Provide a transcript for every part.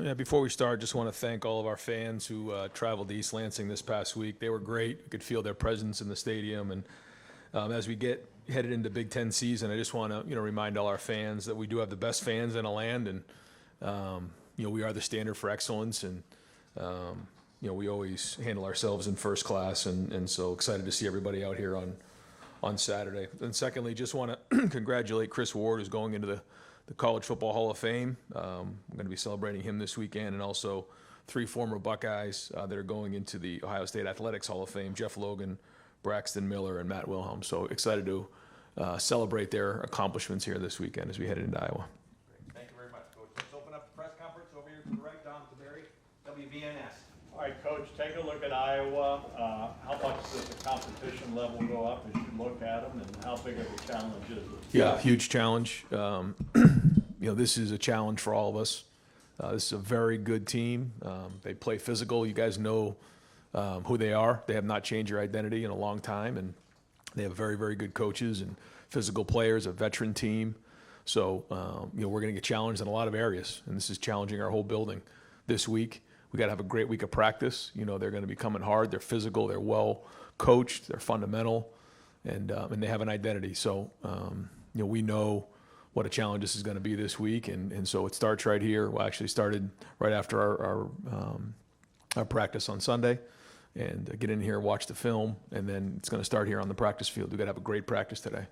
Yeah, before we start, just want to thank all of our fans who traveled to East Lansing this past week. They were great. You could feel their presence in the stadium. And as we get headed into Big Ten season, I just want to remind all our fans that we do have the best fans in the land, and we are the standard for excellence. And we always handle ourselves in first class, and so excited to see everybody out here on Saturday. And secondly, just want to congratulate Chris Ward, who's going into the College Football Hall of Fame. I'm going to be celebrating him this weekend, and also 3 former Buckeyes that are going into the Ohio State Athletics Hall of Fame: Jeff Logan, Braxton Miller, and Matt Wilhelm. So excited to celebrate their accomplishments here this weekend as we head into Iowa. Thank you very much, Coach. Let's open up the press conference over here to the right. Don Taberry, WVNS. All right, Coach, take a look at Iowa. How much does the competition level go up as you look at them, and how big of a challenge is it? Yeah, huge challenge. This is a challenge for all of us. This is a very good team. They play physical. You guys know who they are. They have not changed their identity in a long time, and they have very, very good coaches and physical players, a veteran team. So, we're going to get challenged in a lot of areas, and this is challenging our whole building this week. We got to have a great week of practice. They're going to be coming hard. They're physical. They're well coached. They're fundamental, and they have an identity. So, we know what a challenge this is going to be this week, and so it starts right here. Well, actually started right after our practice on Sunday, and get in here, watch the film, and then it's going to start here on the practice field. We've got to have a great practice today.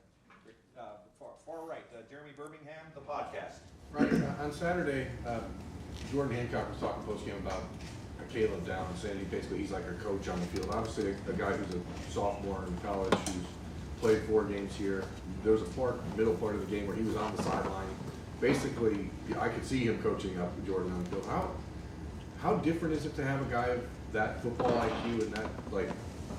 Far right, Jeremy Birmingham, the podcast. Right, on Saturday, Jordan Hancock was talking post-game about Caleb Down, saying he's like a coach on the field. Obviously, a guy who's a sophomore in college who's played 4 games here. There was a middle part of the game where he was on the sideline. Basically, I could see him coaching up Jordan on the field. How different is it to have a guy of that football IQ and that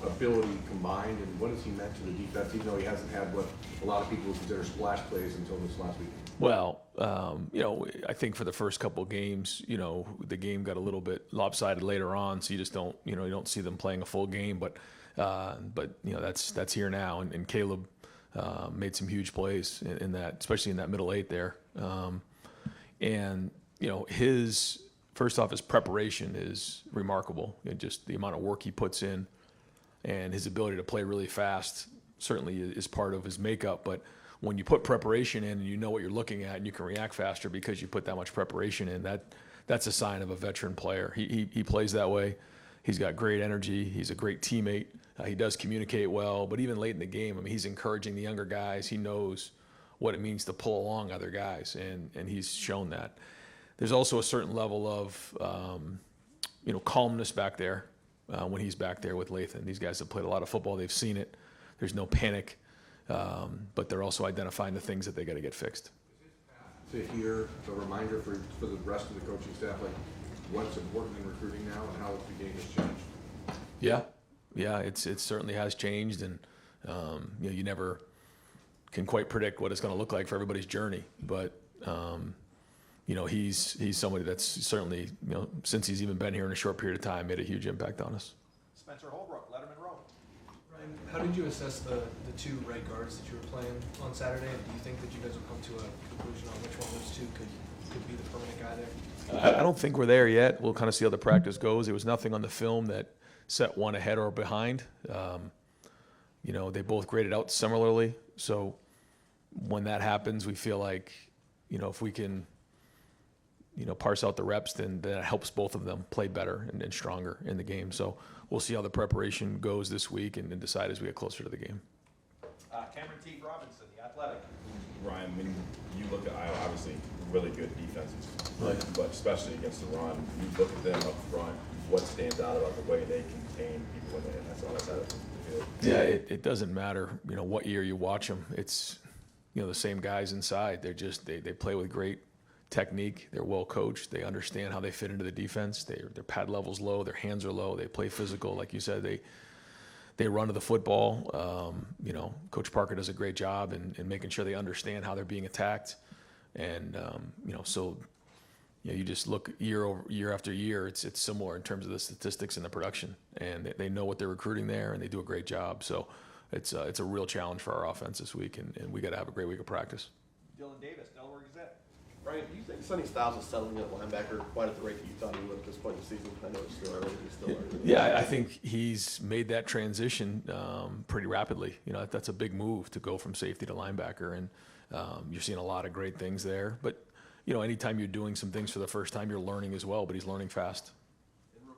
ability combined, and what has he meant to the defense, even though he hasn't had what a lot of people consider splash plays until this last week? Well, I think for the first couple of games, the game got a little bit lopsided later on, so you just don't, you don't see them playing a full game. But that's here now, and Caleb made some huge plays in that, especially in that middle 8 there. His first off, his preparation is remarkable. Just the amount of work he puts in, and his ability to play really fast certainly is part of his makeup. But when you put preparation in and you know what you're looking at and you can react faster because you put that much preparation in, that's a sign of a veteran player. He plays that way. He's got great energy. He's a great teammate. He does communicate well. But even late in the game, he's encouraging the younger guys. He knows what it means to pull along other guys, and he's shown that. There's also a certain level of calmness back there when he's back there with Lathan. These guys have played a lot of football. They've seen it. There's no panic. But they're also identifying the things that they got to get fixed. To hear a reminder for the rest of the coaching staff, what's important in recruiting now and how the game has changed. Yeah, it certainly has changed, and you never can quite predict what it's going to look like for everybody's journey. But he's somebody that's certainly since he's even been here in a short period of time made a huge impact on us. Spencer Holbrook, Letterman Row. Ryan, how did you assess the 2 right guards that you were playing on Saturday? And do you think that you guys will come to a conclusion on which one of those 2 could be the permanent guy there? I don't think we're there yet. We'll kind of see how the practice goes. There was nothing on the film that set one ahead or behind. They both graded out similarly. So when that happens, we feel like, if we can, parse out the reps, then that helps both of them play better and stronger in the game. So we'll see how the preparation goes this week and decide as we get closer to the game. Cameron T. Robinson, The Athletic. Ryan, when you look at Iowa, obviously really good defenses, Right. but especially against the run, you look at them up front, what stands out about the way they contain people when that's on the side of the field? Yeah, it doesn't matter, what year you watch them. It's, the same guys inside. They're just, they play with great technique. They're well coached. They understand how they fit into the defense. Their pad level's low. Their hands are low. They play physical. Like you said, they run to the football. Coach Parker does a great job in making sure they understand how they're being attacked. And, you just look year after year, it's similar in terms of the statistics and the production. And they know what they're recruiting there, and they do a great job. So it's a real challenge for our offense this week, and we got to have a great week of practice. Dylan Davis, Delaware Gazette. Brian, do you think Sonny Styles is settling at linebacker quite at the rate that you thought he would at this point in the season? I know it's still early, he's still early. Yeah, I think he's made that transition pretty rapidly. You know, that's a big move to go from safety to linebacker, and you're seeing a lot of great things there. But, you know, anytime you're doing some things for the first time, you're learning as well, but he's learning fast. And real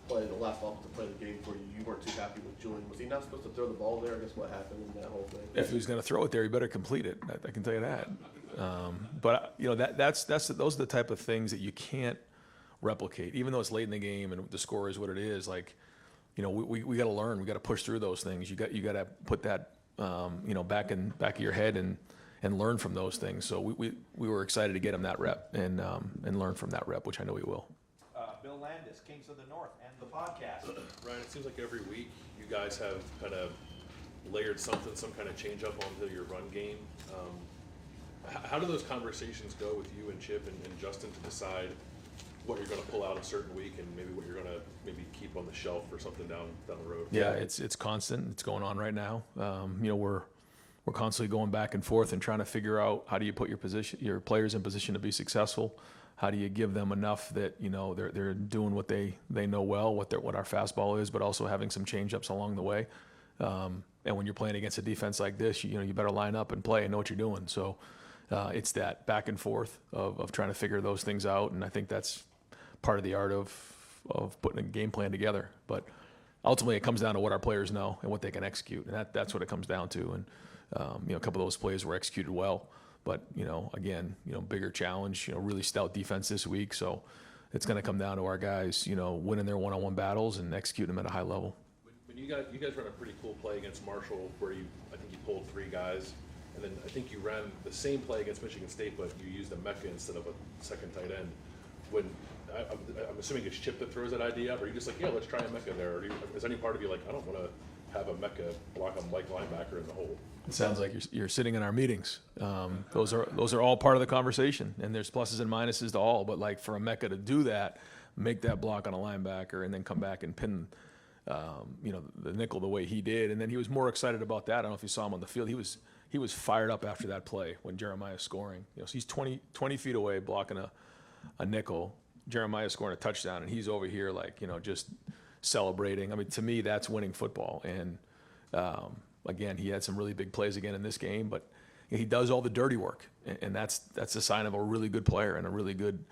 quick, the last offensive play of the game for you, you weren't too happy with Julian. Was he not supposed to throw the ball there? I guess what happened in that whole thing? If he was going to throw it there, he better complete it. I can tell you that. But you know, those are the type of things that you can't replicate, even though it's late in the game and the score is what it is. Like, you know, we got to learn. We got to push through those things. You got to put that you know, back of your head and learn from those things. So we were excited to get him that rep and learn from that rep, which I know he will. Bill Landis, Kings of the North, and the podcast. Ryan, it seems like every week you guys have kind of layered some kind of change up onto your run game. How do those conversations go with you and Chip and Justin to decide what you're going to pull out a certain week and maybe what you're going to maybe keep on the shelf or something down the road? Yeah, it's constant. It's going on right now. You know, we're constantly going back and forth and trying to figure out how do you put your players in position to be successful. How do you give them enough that, you know, they're doing what they know well, what our fastball is, but also having some change ups along the way. And when you're playing against a defense like this, you know, you better line up and play and know what you're doing. So it's that back and forth of trying to figure those things out, and I think that's part of the art of putting a game plan together. But ultimately, it comes down to what our players know and what they can execute, and that's what it comes down to. And you know, a couple of those plays were executed well, but you know, again, you know, bigger challenge, you know, really stout defense this week. So it's going to come down to our guys, you know, winning their one-on-one battles and executing them at a high level. When you guys ran a pretty cool play against Marshall where I think you pulled 3 guys. And then I think you ran the same play against Michigan State, but you used a Mecca instead of a second tight end. When I'm assuming it's Chip that throws that idea out, or are you just like, yeah, let's try a Mecca there? Or is any part of you like, I don't want to have a Mecca block on Mike linebacker in the hole? It sounds like you're sitting in our meetings. Those are all part of the conversation, and there's pluses and minuses to all. But like for a Mecca to do that, make that block on a linebacker, and then come back and pin, you know, the nickel the way he did, and then he was more excited about that. I don't know if you saw him on the field. He was fired up after that play when Jeremiah's scoring. You know, so he's 20 feet away blocking a nickel. Jeremiah's scoring a touchdown, and he's over here like, you know, just celebrating. I mean, to me, that's winning football. And again, he had some really big plays again in this game, but he does all the dirty work, and that's a sign of a really good player and a really good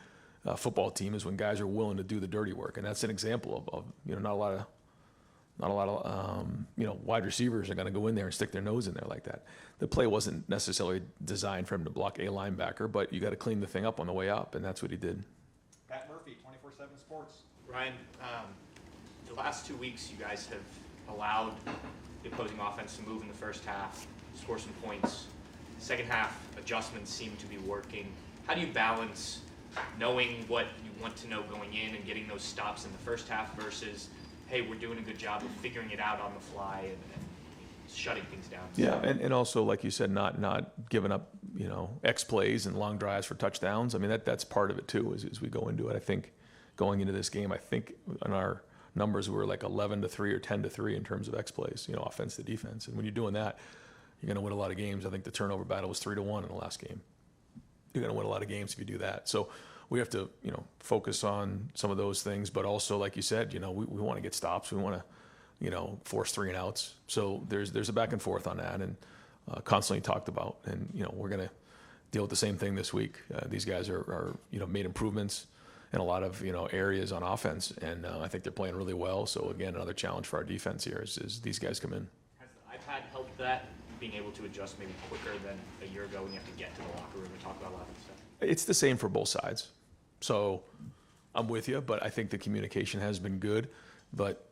football team is when guys are willing to do the dirty work. And that's an example of you know, not a lot of you know, wide receivers are going to go in there and stick their nose in there like that. The play wasn't necessarily designed for him to block a linebacker, but you got to clean the thing up on the way up, and that's what he did. Pat Murphy, 24/7 Sports. Ryan, the last 2 weeks you guys have allowed the opposing offense to move in the first half, score some points. Second half adjustments seem to be working. How do you balance knowing what you want to know going in and getting those stops in the first half versus, hey, we're doing a good job of figuring it out on the fly and shutting things down? Yeah, and also, like you said, not giving up, you know, X plays and long drives for touchdowns. I mean, that's part of it too as we go into it. I think going into this game, I think on our numbers we were like 11-3 or 10-3 in terms of X plays, you know, offense to defense. And when you're doing that, you're going to win a lot of games. I think the turnover battle was 3-1 in the last game. You're going to win a lot of games if you do that. So we have to, you know, focus on some of those things, but also, like you said, you know, we want to get stops. We want to, you know, force 3 and outs. So there's a back and forth on that, and constantly talked about. And you know, we're going to deal with the same thing this week. These guys are you know, made improvements in a lot of, you know, areas on offense, and I think they're playing really well. So again, another challenge for our defense here is these guys come in. Has the iPad helped that, being able to adjust maybe quicker than a year ago when you have to get to the locker room and talk about a lot of stuff? It's the same for both sides. So I'm with you, but I think the communication has been good. But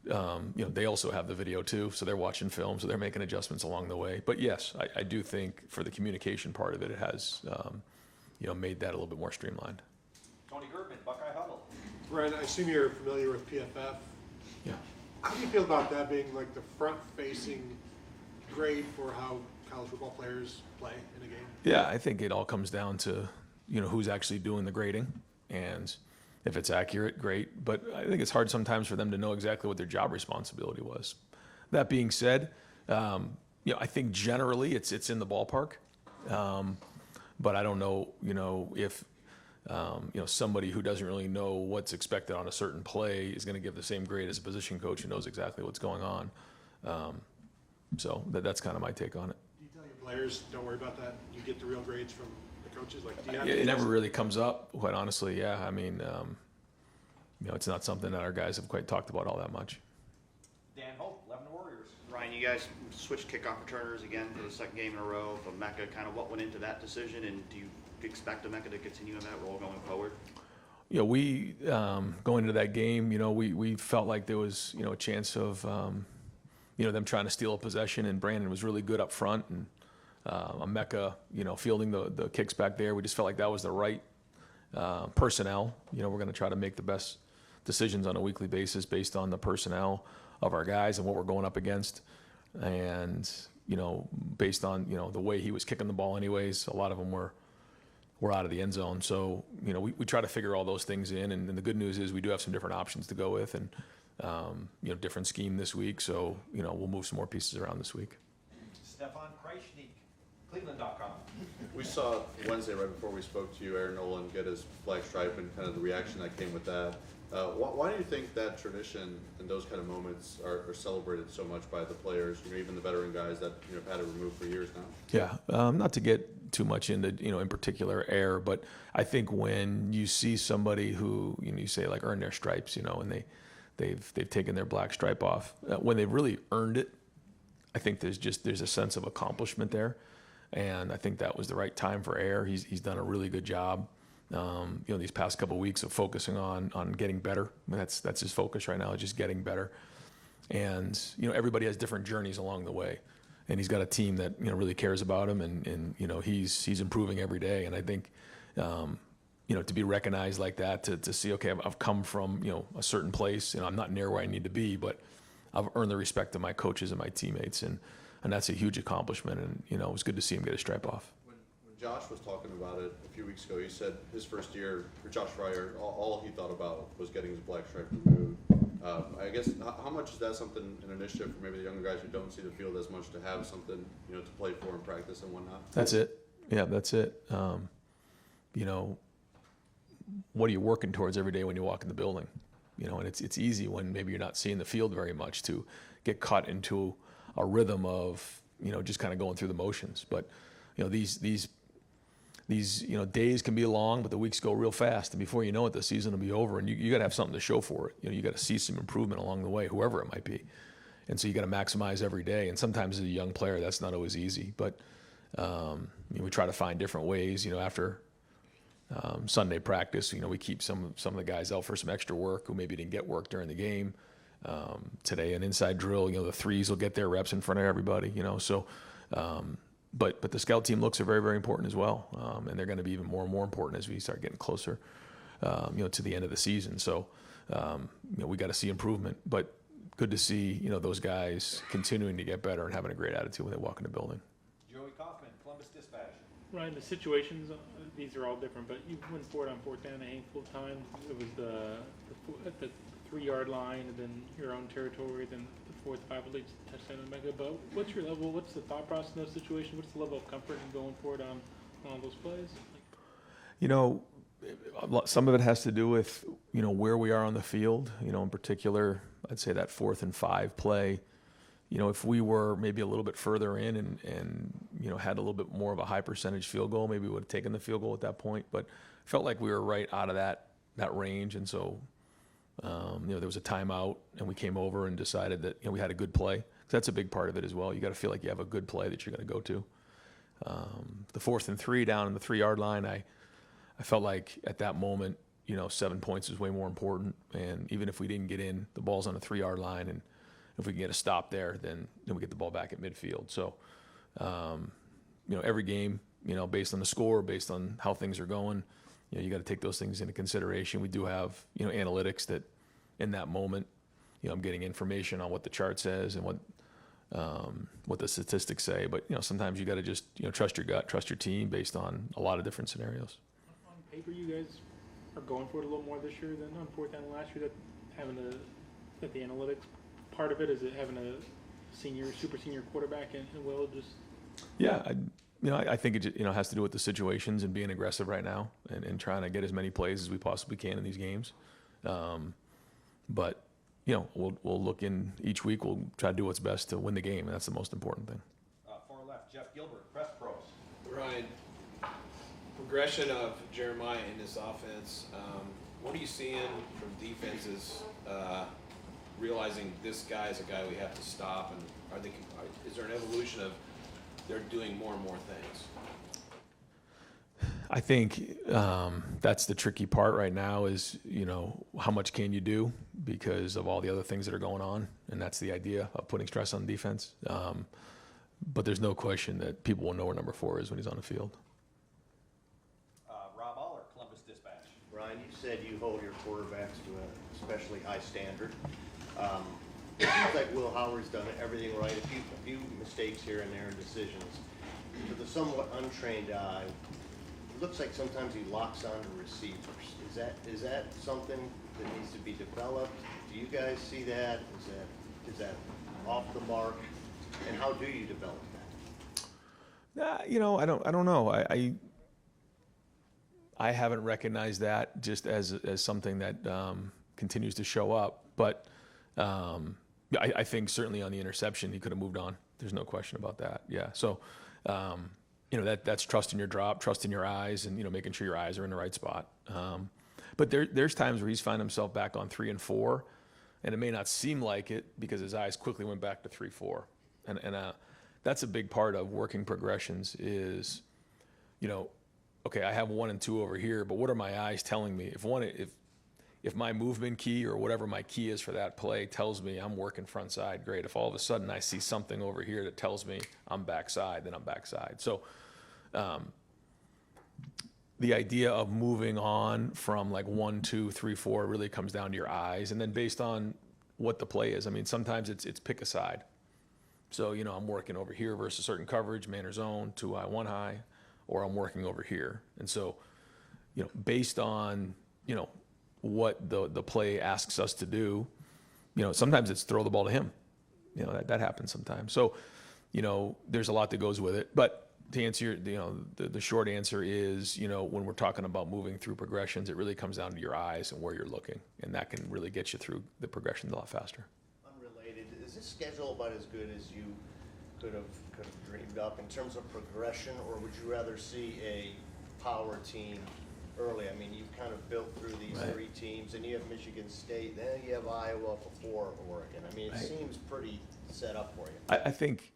you know, they also have the video too, so they're watching film, so they're making adjustments along the way. But yes, I do think for the communication part of it, it has you know, made that a little bit more streamlined. Tony Gertman, Buckeye Huddle. Brian, I assume you're familiar with PFF. Yeah. How do you feel about that being like the front-facing grade for how college football players play in a game? Yeah, I think it all comes down to, you know, who's actually doing the grading, and if it's accurate, great. But I think it's hard sometimes for them to know exactly what their job responsibility was. That being said, you know, I think generally it's in the ballpark. but I don't know, if somebody who doesn't really know what's expected on a certain play is going to give the same grade as a position coach who knows exactly what's going on. So that's kind of my take on it. Do you tell your players, don't worry about that, you get the real grades from the coaches? Like, do you have It never really comes up, quite honestly. Yeah, I mean, it's not something that our guys have quite talked about all that much. Dan Hope, Lebanon Warriors. Ryan, you guys switched kickoff returners again for the second game in a row for Mecca. Kind of what went into that decision, and do you expect Mecca to continue in that role going forward? We going into that game, we felt like there was, a chance of, them trying to steal a possession, and Brandon was really good up front, and Mecca, fielding the kicks back there. We just felt like that was the right personnel. We're going to try to make the best decisions on a weekly basis based on the personnel of our guys and what we're going up against. And, based on, the way he was kicking the ball anyways, a lot of them were out of the end zone. So, we try to figure all those things in. And the good news is we do have some different options to go with and, different scheme this week. So, we'll move some more pieces around this week. Stefan Kreisnig, Cleveland.com. We saw Wednesday, right before we spoke to you, Aaron Nolan get his flag stripe and kind of the reaction that came with that. Why do you think that tradition and those kind of moments are celebrated so much by the players, even the veteran guys that have had it removed for years now? Yeah, not to get too much into, in particular air, but I think when you see somebody who, you say like earn their stripes, and they've taken their black stripe off, when they've really earned it, I think there's a sense of accomplishment there. And I think that was the right time for Air. He's done a really good job. These past couple of weeks of focusing on getting better. That's his focus right now, is just getting better. And everybody has different journeys along the way, and he's got a team that really cares about him, and he's improving every day. And I think to be recognized like that, to see, okay, I've come from a certain place, I'm not near where I need to be, but I've earned the respect of my coaches and my teammates, and that's a huge accomplishment. And it was good to see him get his stripe off. When Josh was talking about it a few weeks ago, he said his first year for Josh Fryer, all he thought about was getting his black stripe removed. I guess how much is that something, an initiative for maybe the younger guys who don't see the field as much, to have something to play for and practice and whatnot? That's it. Yeah, that's it. What are you working towards every day when you walk in the building? And it's easy when maybe you're not seeing the field very much to get caught into a rhythm of just kind of going through the motions. But these days can be long, but the weeks go real fast, and before you know it, the season will be over, and you got to have something to show for it. You got to see some improvement along the way, whoever it might be. And so you got to maximize every day. And sometimes as a young player, that's not always easy. But we try to find different ways. After Sunday practice, we keep some of the guys out for some extra work who maybe didn't get work during the game. Today, an inside drill, the threes will get their reps in front of everybody, So, but the scout team looks are very, very important as well. And they're going to be even more and more important as we start getting closer, to the end of the season. So, we got to see improvement, but good to see, those guys continuing to get better and having a great attitude when they walk in the building. Joey Kaufman, Columbus Dispatch. Ryan, the situations, these are all different, but you went for it on fourth down a handful of times. It was at the 3-yard line, and then your own territory, then the fourth 5-lead touchdown in Mecca. But what's your level? What's the thought process in those situations? What's the level of comfort in going for it on all those plays? Some of it has to do with where we are on the field. In particular, I'd say that 4th and 5 play. If we were maybe a little bit further in and had a little bit more of a high percentage field goal, maybe we would have taken the field goal at that point. But felt like we were right out of that range, and so there was a timeout, and we came over and decided that we had a good play. That's a big part of it as well. You got to feel like you have a good play that you're going to go to. The 4th and 3 down in the 3-yard line, I felt like at that moment, 7 points was way more important. And even if we didn't get in, the ball's on the 3-yard line, and if we can get a stop there, then we get the ball back at midfield. So, every game, based on the score, based on how things are going, you got to take those things into consideration. We do have, analytics that in that moment, I'm getting information on what the chart says and what the statistics say. But, sometimes you got to just, trust your gut, trust your team based on a lot of different scenarios. On paper, you guys are going for it a little more this year than on fourth down last year. That the analytics part of it, is it having a super senior quarterback and Will just? Yeah, I think it has to do with the situations and being aggressive right now and trying to get as many plays as we possibly can in these games. But we'll look in each week. We'll try to do what's best to win the game, and that's the most important thing. Far left, Jeff Gilbert, Press Pros. Ryan, progression of Jeremiah in this offense, what are you seeing from defenses realizing this guy is a guy we have to stop, and is there an evolution of they're doing more and more things? I think that's the tricky part right now is, how much can you do because of all the other things that are going on, and that's the idea of putting stress on defense. But there's no question that people will know where number 4 is when he's on the field. Rob Aller, Columbus Dispatch. Ryan, you said you hold your quarterbacks to an especially high standard. It seems like Will Howard's done everything right. A few mistakes here and there in decisions. To the somewhat untrained eye, it looks like sometimes he locks onto receivers. Is that something that needs to be developed? Do you guys see that? Is that off the mark? And how do you develop that? I don't know. I haven't recognized that just as something that continues to show up. But I think certainly on the interception, he could have moved on. There's no question about that. Yeah. So, that's trust in your drop, trust in your eyes, and, making sure your eyes are in the right spot. But there's times where he's found himself back on 3 and 4, and it may not seem like it because his eyes quickly went back to 3-4. And that's a big part of working progressions is, okay, I have 1 and 2 over here, but what are my eyes telling me? If my movement key or whatever my key is for that play tells me I'm working front side, great. If all of a sudden I see something over here that tells me I'm backside, then I'm backside. So the idea of moving on from like 1, 2, 3, 4 really comes down to your eyes, and then based on what the play is. I mean, sometimes it's pick a side. So, I'm working over here versus certain coverage, man or zone, 2 high, 1 high, or I'm working over here. And so, based on, what the play asks us to do, sometimes it's throw the ball to him. That happens sometimes. So, there's a lot that goes with it. But to answer the short answer is, when we're talking about moving through progressions, it really comes down to your eyes and where you're looking. And that can really get you through the progressions a lot faster. Unrelated, is this schedule about as good as you could have dreamed up in terms of progression, or would you rather see a power team early? I mean, you've kind of built through these 3 teams, and you have Michigan State, then you have Iowa before Oregon. I mean, it seems pretty set up for you. I think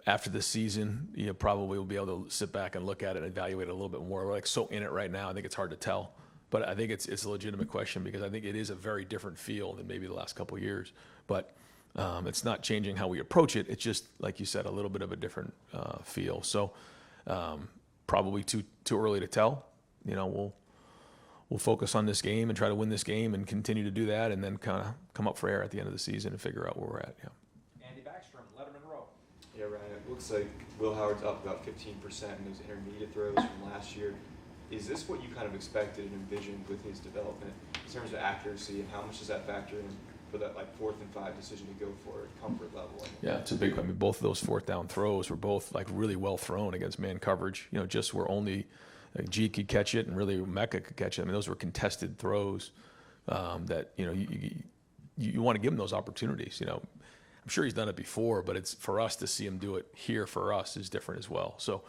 after the season, you probably will be able to sit back and look at it and evaluate it a little bit more. We're like so in it right now, I think it's hard to tell. But I think it's a legitimate question because I think it is a very different feel than maybe the last couple of years. But it's not changing how we approach it. It's just, like you said, a little bit of a different feel. So probably too early to tell. We'll focus on this game and try to win this game and continue to do that, and then kind of come up for air at the end of the season and figure out where we're at. Yeah. Andy Backstrom, Letterman Row. Yeah, Ryan, it looks like Will Howard's up about 15% in those intermediate throws from last year. Is this what you kind of expected and envisioned with his development in terms of accuracy, and how much does that factor in for that 4th and 5 decision to go for it, comfort level? Yeah, it's a big. I mean, both of those 4th down throws were both really well thrown against man coverage. Just where only G could catch it and really Mecca could catch it. I mean, those were contested throws that you want to give him those opportunities. I'm sure he's done it before, but it's for us to see him do it here for us is different as well. So.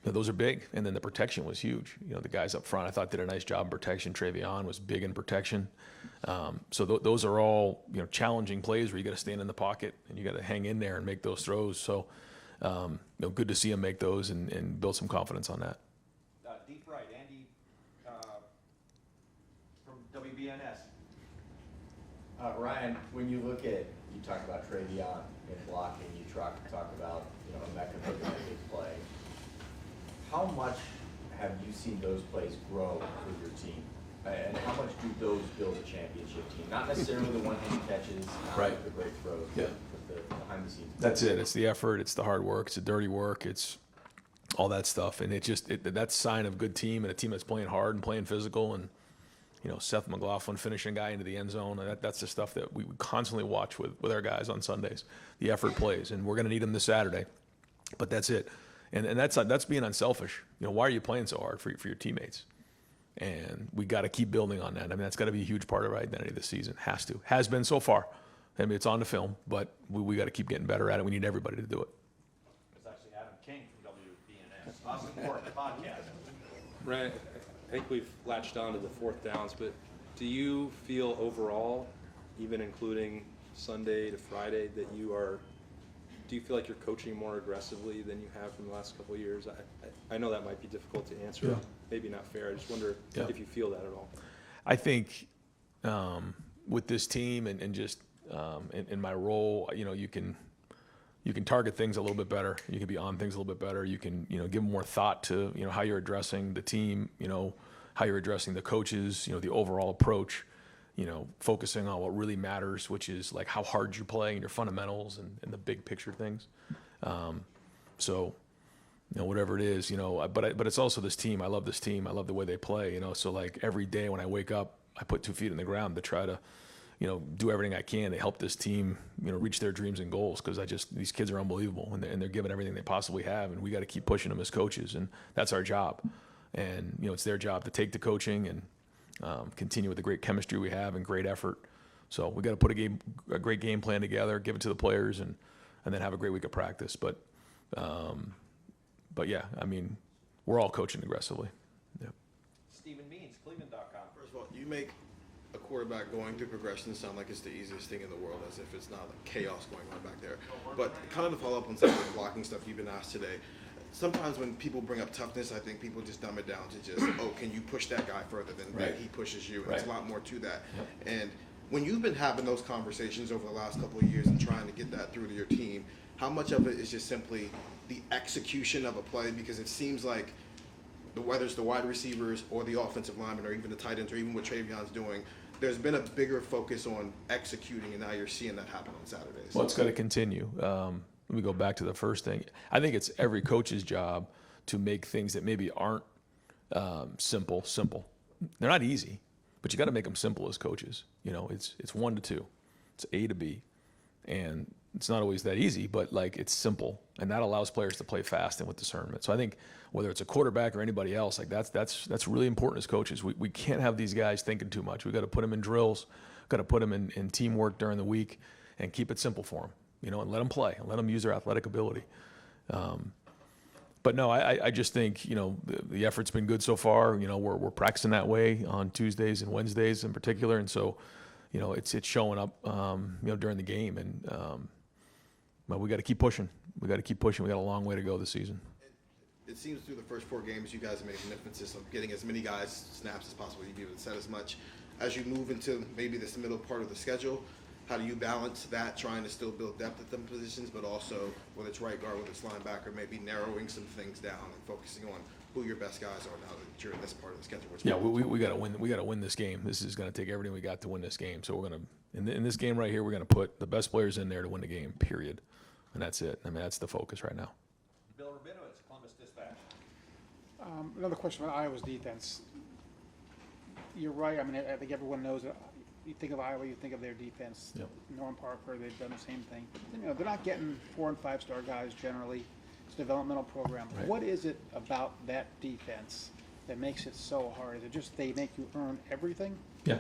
Those are big, and then the protection was huge. The guys up front I thought did a nice job in protection. Travion was big in protection. So those are all challenging plays where you got to stand in the pocket and you got to hang in there and make those throws. So good to see him make those and build some confidence on that. Deep right, Andy from WBNS. Ryan, when you look at, you talk about Travion and blocking, you talk about Mecca making a big play. How much have you seen those plays grow for your team? And how much do those build a championship team? Not necessarily the one-hand catches, not the great throws, but the behind the scenes. That's it. It's the effort. It's the hard work. It's the dirty work. It's all that stuff. And that's a sign of a good team and a team that's playing hard and playing physical. And, Seth McLaughlin finishing guy into the end zone. That's the stuff that we constantly watch with our guys on Sundays. The effort plays. And we're going to need them this Saturday. But that's it. And that's being unselfish. You know, why are you playing so hard for your teammates? And we got to keep building on that. I mean, that's got to be a huge part of our identity this season. Has been so far. I mean, it's on the film, but we got to keep getting better at it. We need everybody to do it. It's actually Adam King from WBNS. Awesome Morning Podcast. Ryan, I think we've latched on to the fourth downs, but do you feel overall, even including Sunday to Friday, that do you feel like you're coaching more aggressively than you have from the last couple of years? I know that might be difficult to answer, Yeah. maybe not fair. I just wonder Yeah. if you feel that at all. I think with this team and just in my role, you know, you can target things a little bit better. You can be on things a little bit better. You can, you know, give more thought to, you know, how you're addressing the team, you know, how you're addressing the coaches, you know, the overall approach, you know, focusing on what really matters, which is like how hard you play and your fundamentals and the big picture things. So, you know, whatever it is, you know, but it's also this team. I love this team. I love the way they play, you know, so like every day when I wake up, I put 2 feet in the ground to try to, you know, do everything I can to help this team, you know, reach their dreams and goals, because these kids are unbelievable and they're giving everything they possibly have, and we got to keep pushing them as coaches, and that's our job. And, you know, it's their job to take the coaching and continue with the great chemistry we have and great effort. So we got to put a great game plan together, give it to the players, and then have a great week of practice. But yeah, I mean, we're all coaching aggressively. Yeah. Stephen Means, Cleveland.com. First of all, you make a quarterback going through progression sound like it's the easiest thing in the world, as if it's not like chaos going on back there. But kind of to follow up on some of the blocking stuff you've been asked today, sometimes when people bring up toughness, I think people just dumb it down to just, oh, can you push that guy further than Right. he pushes you? And Right. there's a lot more to that. And when you've been having those conversations over the last couple of years and trying to get that through to your team, how much of it is just simply the execution of a play? Because it seems like whether it's the wide receivers or the offensive linemen or even the tight ends or even what Travion's doing, there's been a bigger focus on executing, and now you're seeing that happen on Saturdays. Well, it's got to continue. Let me go back to the first thing. I think it's every coach's job to make things that maybe aren't simple. They're not easy, but you got to make them simple as coaches. You know, it's 1 to 2, it's A to B, and it's not always that easy, but like it's simple, and that allows players to play fast and with discernment. So I think whether it's a quarterback or anybody else, like that's really important as coaches. We can't have these guys thinking too much. We got to put them in drills, got to put them in teamwork during the week, and keep it simple for them. You know, and let them play, and let them use their athletic ability. But no, I just think, you know, the effort's been good so far. You know, we're practicing that way on Tuesdays and Wednesdays in particular, and so, you know, it's showing up, you know, during the game, and but we got to keep pushing. We got a long way to go this season. It seems through the first 4 games, you guys have made an emphasis of getting as many guys snaps as possible. You've even said as much. As you move into maybe this middle part of the schedule, how do you balance that, trying to still build depth at them positions, but also whether it's right guard, whether it's linebacker, maybe narrowing some things down and focusing on who your best guys are now that you're in this part of the schedule? Yeah, we got to win. We got to win this game. This is going to take everything we got to win this game. So we're going to in this game right here, we're going to put the best players in there to win the game. Period, and that's it. I mean, that's the focus right now. Bill Rabinowitz, Columbus Dispatch. Another question about Iowa's defense. You're right. I mean, I think everyone knows that. You think of Iowa, you think of their defense. Yep. Norm Parker, they've done the same thing. But, you know, they're not getting 4- and 5-star guys generally. It's a developmental program. Right. What is it about that defense that makes it so hard? Is it just they make you earn everything? Yeah,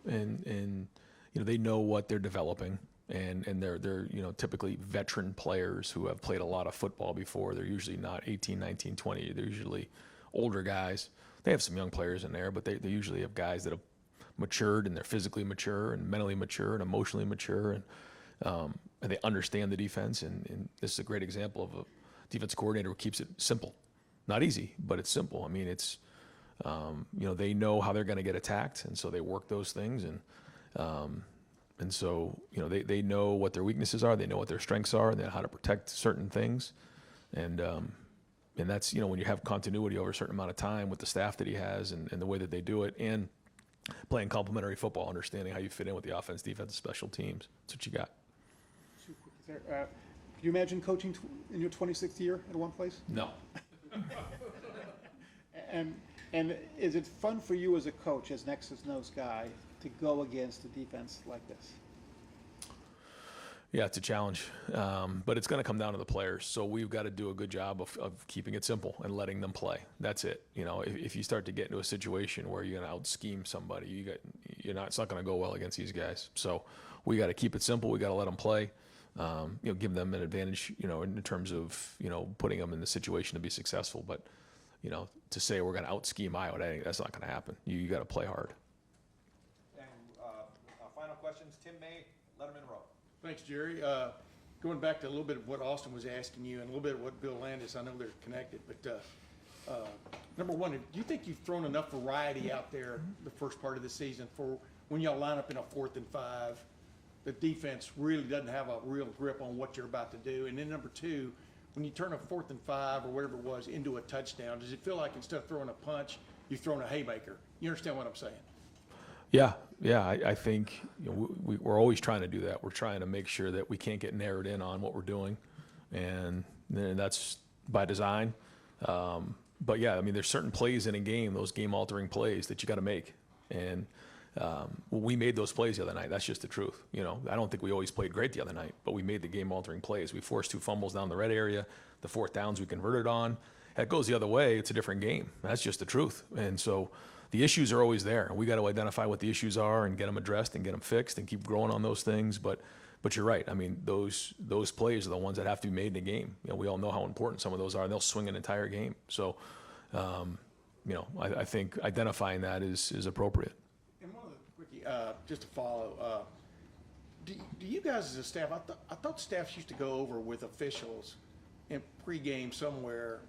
and you know, they know what they're developing, and they're you know, typically veteran players who have played a lot of football before. They're usually not 18, 19, 20. They're usually older guys. They have some young players in there, but they usually have guys that have matured, and they're physically mature and mentally mature and emotionally mature, and they understand the defense. And this is a great example of a defense coordinator who keeps it simple. Not easy, but it's simple. I mean, it's you know, they know how they're going to get attacked, and so they work those things, and so, you know, they know what their weaknesses are, they know what their strengths are, and they know how to protect certain things, and that's, you know, when you have continuity over a certain amount of time with the staff that he has and the way that they do it, and playing complementary football, understanding how you fit in with the offense, defense, special teams. That's what you got. Could you imagine coaching in your 26th year at one place? No. And is it fun for you as a coach, as an X's and O's guy, to go against a defense like this? Yeah, it's a challenge, but it's going to come down to the players. So we've got to do a good job of keeping it simple and letting them play. That's it. You know, if you start to get into a situation where you're going to out scheme somebody, it's not going to go well against these guys. So we got to keep it simple. We got to let them play. Give them an advantage. In terms of putting them in the situation to be successful. But to say we're going to out scheme Iowa, I think that's not going to happen. You got to play hard. And final questions, Tim May, Letterman Row. Thanks, Jerry. Going back to a little bit of what Austin was asking you and a little bit of what Bill Landis, I know they're connected, but number one, do you think you've thrown enough variety out there the first part of the season for when y'all line up in a 4th and 5, the defense really doesn't have a real grip on what you're about to do? And then number two, when you turn a 4th and 5 or whatever it was into a touchdown, does it feel like instead of throwing a punch, you're throwing a haymaker? You understand what I'm saying? Yeah. I think we're always trying to do that. We're trying to make sure that we can't get narrowed in on what we're doing, and that's by design. But yeah, I mean, there's certain plays in a game, those game-altering plays that you got to make, and we made those plays the other night. That's just the truth. I don't think we always played great the other night, but we made the game-altering plays. We forced 2 fumbles down the red area. The 4th downs we converted on. That goes the other way. It's a different game. That's just the truth. And so the issues are always there. We got to identify what the issues are and get them addressed and get them fixed and keep growing on those things. But you're right. I mean, those plays are the ones that have to be made in a game. We all know how important some of those are. And they'll swing an entire game. So, I think identifying that is appropriate. And one of the quickie, just to follow, do you guys as a staff, I thought staffs used to go over with officials in pregame somewhere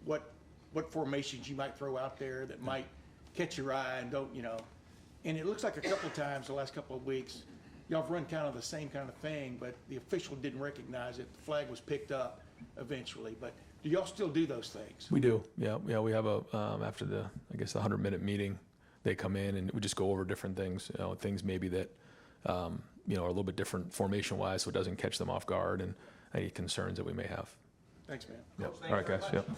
what formations you might throw out there that might catch your eye and don't, and it looks like a couple of times the last couple of weeks, y'all have run kind of the same kind of thing, but the official didn't recognize it. The flag was picked up eventually, but do y'all still do those things? We do. Yeah. We have after the 100-minute meeting, they come in and we just go over different things, things maybe that, are a little bit different formation-wise, so it doesn't catch them off guard, and any concerns that we may have. Thanks, man. Yep. All right, guys. Yep.